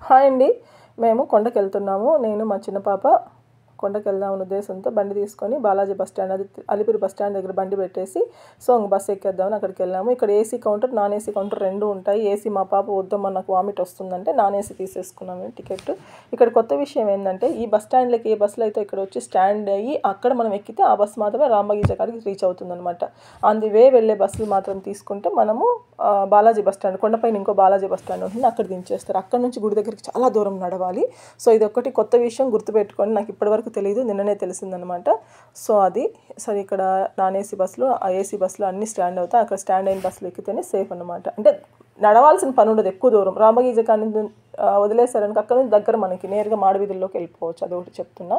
Hi అండి. మేము కొండకెళ్తున్నాము. నేను మా చిన్న పాప కొండకెళ్దామనే ఉద్దేశంతో బండి తీసుకొని బాలాజీ బస్ స్టాండ్, అది అలిపిరి బస్ స్టాండ్ దగ్గర బండి పెట్టేసి బస్ ఎక్కేద్దామని అక్కడికెళ్ళాము. ఇక్కడ AC counter, non AC counter 2 ఉంటాయి. ఏసీ మా పాప వద్దమ్మా నాకు వామిట్ వస్తుందంటే నాన్ ఏసీ తీసేసుకున్నాము టికెట్. ఇక్కడ కొత్త విషయం ఏంటంటే, ఈ బస్ స్టాండ్‌లకి ఏ బస్సులు అయితే ఇక్కడ వచ్చి స్టాండ్ అయ్యి అక్కడ మనం ఎక్కితే ఆ బస్సు మాత్రమే రాంబగీచ కాడికి రీచ్ అవుతుందనమాట. ఆన్ ది వే వెళ్ళే బస్సులు మాత్రం తీసుకుంటే మనము బాలాజీ బస్ స్టాండ్, కొండపైన ఇంకో బాలాజీ బస్ స్టాండ్ ఉంటుంది, అక్కడ దించేస్తారు. అక్కడ నుంచి గుడి దగ్గరికి చాలా దూరం నడవాలి. ఇదొక్కటి కొత్త విషయం గుర్తుపెట్టుకోండి. నాకు ఇప్పటివరకు తెలియదు, నిన్ననే తెలిసిందనమాట. అది సరే. ఇక్కడ నాన్ ఏసీ బస్సులు, ఆ ఏసీ బస్సులు అన్నీ స్టాండ్ అవుతాయి. అక్కడ స్టాండ్ అయిన బస్సులు ఎక్కితేనే సేఫ్ అనమాట. అంటే నడవాల్సిన పని ఉండదు ఎక్కువ దూరం. రామగీజ కానీ వదిలేశారనుకో అక్కడ నుంచి దగ్గర మనకి నేరుగా మాడవీధుల్లోకి వెళ్ళిపోవచ్చు. అదొకటి చెప్తున్నా.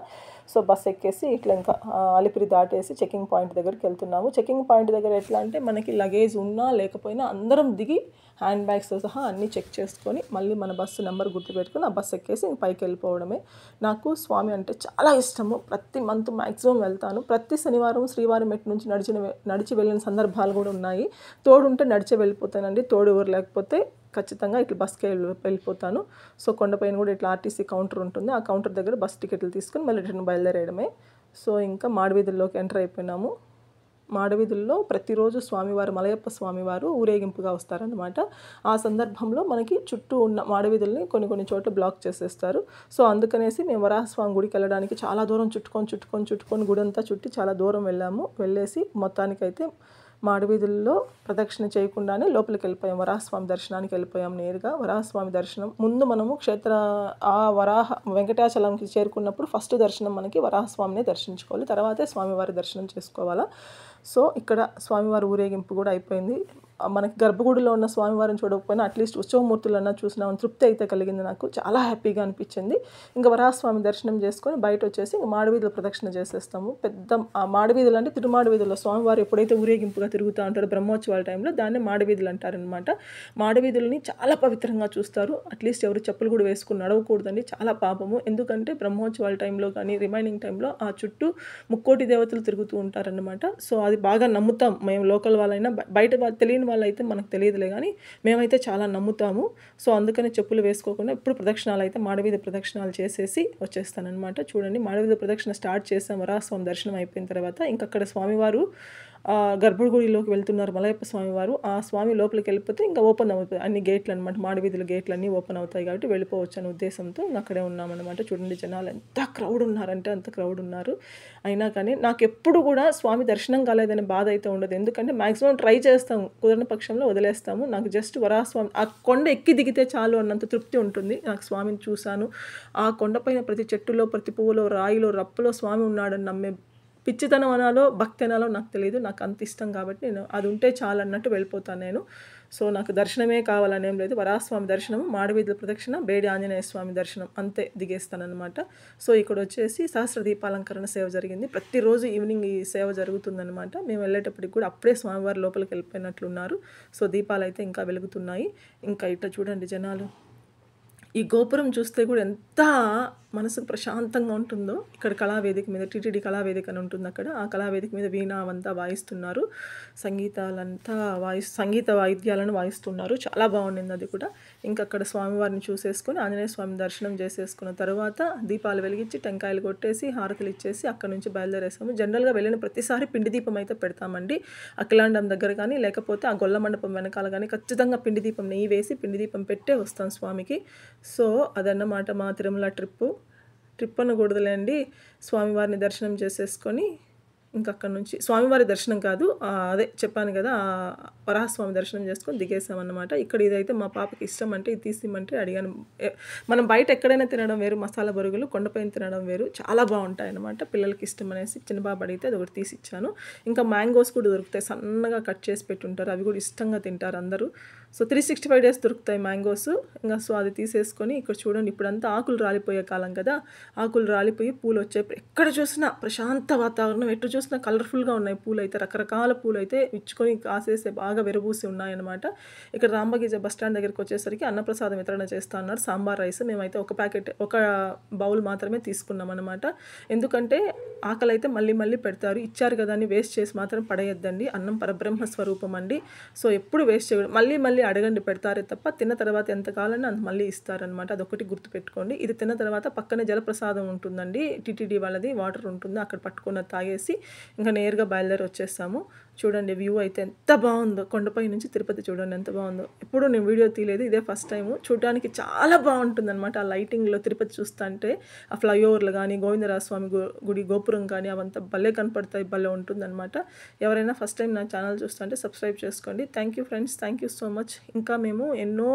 బస్ ఎక్కేసి ఇట్లా ఇంకా అలిపిరి దాటేసి చెకింగ్ పాయింట్ దగ్గరికి వెళ్తున్నాము. చెకింగ్ పాయింట్ దగ్గర ఎట్లా అంటే, మనకి లగేజ్ ఉన్నా లేకపోయినా అందరం దిగి హ్యాండ్ బ్యాగ్స్తో సహా అన్నీ చెక్ చేసుకొని మళ్ళీ మన బస్సు నెంబర్ గుర్తుపెట్టుకొని ఆ బస్సు ఎక్కేసి ఇంక పైకి వెళ్ళిపోవడమే. నాకు స్వామి అంటే చాలా ఇష్టము. ప్రతి మంత్ మ్యాక్సిమం వెళ్తాను. ప్రతి శనివారం శ్రీవారి మెట్టు నుంచి నడిచి వెళ్ళిన సందర్భాలు కూడా ఉన్నాయి. తోడుంటే నడిచే వెళ్ళిపోతానండి. తోడు ఎవరు లేకపోతే ఖచ్చితంగా ఇట్లా బస్కి వెళ్ళిపోతాను. కొండపైన కూడా ఇట్లా ఆర్టీసీ కౌంటర్ ఉంటుంది. ఆ కౌంటర్ దగ్గర బస్ టికెట్లు తీసుకొని మళ్ళీ రిటర్న్ బయలుదేరేయడమే. ఇంకా మాడవీధుల్లోకి ఎంటర్ అయిపోయినాము. మాడవీధుల్లో ప్రతిరోజు స్వామివారు, మలయప్ప స్వామివారు ఊరేగింపుగా వస్తారనమాట. ఆ సందర్భంలో మనకి చుట్టూ ఉన్న మాడవీధుల్ని కొన్ని చోట్ల బ్లాక్ చేసేస్తారు. అందుకనేసి మేము వరాహస్వామి గుడికి వెళ్ళడానికి చాలా దూరం చుట్టుకొని గుడి అంతా చుట్టి చాలా దూరం వెళ్ళేసి మొత్తానికైతే మాడవీధుల్లో ప్రదక్షిణ చేయకుండానే లోపలికి వెళ్ళిపోయాం. వరాహస్వామి దర్శనానికి వెళ్ళిపోయాం నేరుగా. వరాహస్వామి దర్శనం ముందు మనము వెంకటాచలంకి చేరుకున్నప్పుడు ఫస్ట్ దర్శనం మనకి వరాహస్వామిని దర్శించుకోవాలి, తర్వాతే స్వామివారి దర్శనం చేసుకోవాలా. ఇక్కడ స్వామివారి ఊరేగింపు కూడా అయిపోయింది. మనకి గర్భగుడిలో ఉన్న స్వామివారిని చూడకపోయినా అట్లీస్ట్ ఉత్సవమూర్తులన్నా చూసినామని తృప్తి అయితే కలిగింది. నాకు చాలా హ్యాపీగా అనిపించింది. ఇంకా వరాహస్వామి దర్శనం చేసుకొని బయట వచ్చేసి ఇంకా మాడవీధుల ప్రదక్షిణ చేసేస్తాము. ఆ మాడవీధులు అంటే తిరుమాడవీధుల్లో స్వామివారు ఎప్పుడైతే ఊరేగింపుగా తిరుగుతూ ఉంటారో బ్రహ్మోత్సవాల టైంలో దాన్ని మాడవీధులు అంటారనమాట. మాడవీధులని చాలా పవిత్రంగా చూస్తారు. అట్లీస్ట్ ఎవరు చెప్పులు కూడా వేసుకుని నడవకూడదండి, చాలా పాపము. ఎందుకంటే బ్రహ్మోత్సవాల టైంలో కానీ రిమైనింగ్ టైంలో ఆ చుట్టూ ముక్కోటి దేవతలు తిరుగుతూ ఉంటారనమాట. అది బాగా నమ్ముతాం మేము, లోకల్ వాళ్ళైనా. బయట తెలియని వాళ్ళైతే మనకు తెలియదులే కానీ మేమైతే చాలా నమ్ముతాము. అందుకని చెప్పులు వేసుకోకుండా ఇప్పుడు ప్రదక్షిణాలు అయితే మాడవీధి ప్రదక్షిణాలు చేసేసి వచ్చేస్తానమాట. చూడండి, మాడవీధి ప్రదక్షిణ స్టార్ట్ చేసాం. వరాహస్వామి దర్శనం అయిపోయిన తర్వాత ఇంకక్కడ స్వామివారు గర్భగుడిలోకి వెళ్తున్నారు, మలయప్ప స్వామివారు. ఆ స్వామి లోపలికి వెళ్ళిపోతే ఇంకా ఓపెన్ అవుతాయి అన్ని గేట్లు అనమాట. మాడవీధుల గేట్లు అన్నీ ఓపెన్ అవుతాయి కాబట్టి వెళ్ళిపోవచ్చు అనే ఉద్దేశంతో అక్కడే ఉన్నామన్నమాట. చూడండి, జనాలు ఎంత క్రౌడ్ ఉన్నారంటే అంత క్రౌడ్ ఉన్నారు. అయినా కానీ నాకు ఎప్పుడు కూడా స్వామి దర్శనం కాలేదనే బాధ అయితే ఉండదు. ఎందుకంటే మ్యాక్సిమం ట్రై చేస్తాము, కుదరని పక్షంలో వదిలేస్తాము. నాకు జస్ట్ వరాహస్వామి ఆ కొండ ఎక్కి దిగితే చాలు అన్నంత తృప్తి ఉంటుంది. నాకు స్వామిని చూశాను. ఆ కొండపైన ప్రతి చెట్టులో, ప్రతి పువ్వులో, రాయిలో, రప్పలో స్వామి ఉన్నాడని నమ్మే పిచ్చితనం అనాలో భక్తి అనాలో నాకు తెలియదు. నాకు అంత ఇష్టం కాబట్టి నేను అది ఉంటే చాలు అన్నట్టు వెళ్ళిపోతాను నేను. నాకు దర్శనమే కావాలని ఏం లేదు. వరాహస్వామి దర్శనం, మాడవీధుల ప్రదక్షిణ, బేడి ఆంజనేయ స్వామి దర్శనం అంతే దిగేస్తానమాట. ఇక్కడ వచ్చేసి సహస్ర దీపాలంకరణ సేవ జరిగింది. ప్రతిరోజు ఈవినింగ్ ఈ సేవ జరుగుతుందనమాట. మేము వెళ్ళేటప్పటికి కూడా అప్పుడే స్వామివారి లోపలికి వెళ్ళిపోయినట్లున్నారు. దీపాలు అయితే ఇంకా వెలుగుతున్నాయి. ఇంకా ఇట్లా చూడండి జనాలు. ఈ గోపురం చూస్తే కూడా ఎంత మనసుకు ప్రశాంతంగా ఉంటుందో. ఇక్కడ కళావేదిక మీద టీటీడీ కళావేదిక అని ఉంటుంది అక్కడ. ఆ కళావేదిక మీద వీణ అవంతా వాయిస్తున్నారు, సంగీత వాయిద్యాలను వాయిస్తున్నారు. చాలా బాగుండింది అది కూడా. ఇంకా అక్కడ స్వామివారిని చూసేసుకొని ఆంజనేయ స్వామి దర్శనం చేసేసుకున్న తర్వాత దీపాలు వెలిగించి టెంకాయలు కొట్టేసి హారతులు ఇచ్చేసి అక్కడ నుంచి బయలుదేరేసాము. జనరల్గా వెళ్ళిన ప్రతిసారి పిండి దీపం అయితే పెడతామండి. అఖిలాండం దగ్గర కానీ లేకపోతే ఆ గొల్ల మండపం వెనకాల కానీ ఖచ్చితంగా పిండి దీపం నెయ్యి వేసి పిండి దీపం పెట్టే వస్తాం స్వామికి. అదన్నమాట మా తిరుమల ట్రిప్ అనకూడదులేండి. స్వామివారిని దర్శనం చేసేసుకొని ఇంకా అక్కడ నుంచి స్వామివారి దర్శనం కాదు, అదే చెప్పాను కదా, వరాహస్వామి దర్శనం చేసుకొని దిగేసామన్నమాట. ఇక్కడ ఇదైతే మా పాపకి ఇష్టం అంటే ఇది తీసిమంటే అడిగాను. మనం బయట ఎక్కడైనా తినడం వేరు, మసాలా బొరుగులు కొండపైన తినడం వేరు, చాలా బాగుంటాయి అన్నమాట. పిల్లలకి ఇష్టం అనేసి చిన్న బాబు అడిగితే అది ఒకటి తీసి ఇచ్చాను. ఇంకా మ్యాంగోస్ కూడా దొరుకుతాయి, సన్నగా కట్ చేసి పెట్టుంటారు, అవి కూడా ఇష్టంగా తింటారు అందరూ. 365 days దొరుకుతాయి మ్యాంగోస్. ఇంకా అది తీసేసుకొని ఇక్కడ చూడండి, ఇప్పుడంతా ఆకులు రాలిపోయే కాలం కదా, ఆకులు రాలిపోయి పూలు వచ్చాయి. ఎక్కడ చూసినా ప్రశాంత వాతావరణం, ఎటు చూసినా కలర్ఫుల్గా ఉన్నాయి పూలైతే, రకరకాల పూలైతే విచ్చుకొని కాసేసి బాగా విరబూసి ఉన్నాయన్నమాట. ఇక్కడ రాంబగీజ బస్ స్టాండ్ దగ్గరికి వచ్చేసరికి అన్నప్రసాదం వితరణ చేస్తా అన్నారు. సాంబార్ రైస్ మేమైతే ఒక బౌల్ మాత్రమే తీసుకున్నాం అనమాట. ఎందుకంటే ఆకలి అయితే మళ్ళీ మళ్ళీ పెడతారు, ఇచ్చారు కదా అని వేస్ట్ చేసి మాత్రం పడేయద్దండి. అన్నం పరబ్రహ్మ స్వరూపం అండి. సో ఎప్పుడు వేస్ట్ చేయడం, మళ్ళీ మళ్ళీ అడగండి, పెడతారే తప్ప తిన్న తర్వాత ఎంత కావాలని అంత మళ్ళీ ఇస్తారనమాట. అదొకటి గుర్తుపెట్టుకోండి. ఇది తిన్న తర్వాత పక్కనే జలప్రసాదం ఉంటుందండి, టీటీడీ వాళ్ళది వాటర్ ఉంటుంది, అక్కడ పట్టుకున్న తాగేసి ఇంకా నేరుగా బయలుదేరి వచ్చేసాము. చూడండి వ్యూ అయితే ఎంత బాగుందో, కొండపై నుంచి తిరుపతి చూడండి ఎంత బాగుందో. ఎప్పుడు నేను వీడియో తీయలేదు, ఇదే ఫస్ట్ టైము. చూడడానికి చాలా బాగుంటుంది అనమాట. ఆ లైటింగ్లో తిరుపతి చూస్తుంటే ఆ ఫ్లైఓవర్లు కానీ, గోవిందరాజస్వామి గుడి గోపురం కానీ అవంతా భలే కనపడతాయి, భలే ఉంటుందన్నమాట. ఎవరైనా ఫస్ట్ టైం నా ఛానల్ చూస్తుంటే సబ్స్క్రైబ్ చేసుకోండి. Thank you friends, thank you so much. ఇంకా మేము ఎన్నో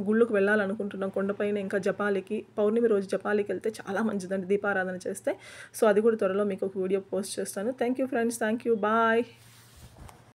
గుళ్ళకు వెళ్ళాలనుకుంటున్నాం కొండపైన. ఇంకా జపాలికి, పౌర్ణమి రోజు జపాలికి వెళ్తే చాలా మంచిదండి దీపారాధన చేస్తే. సో అది కూడా త్వరలో మీకు ఒక వీడియో పోస్ట్ చేస్తాను. Thank you friends, thank you, bye.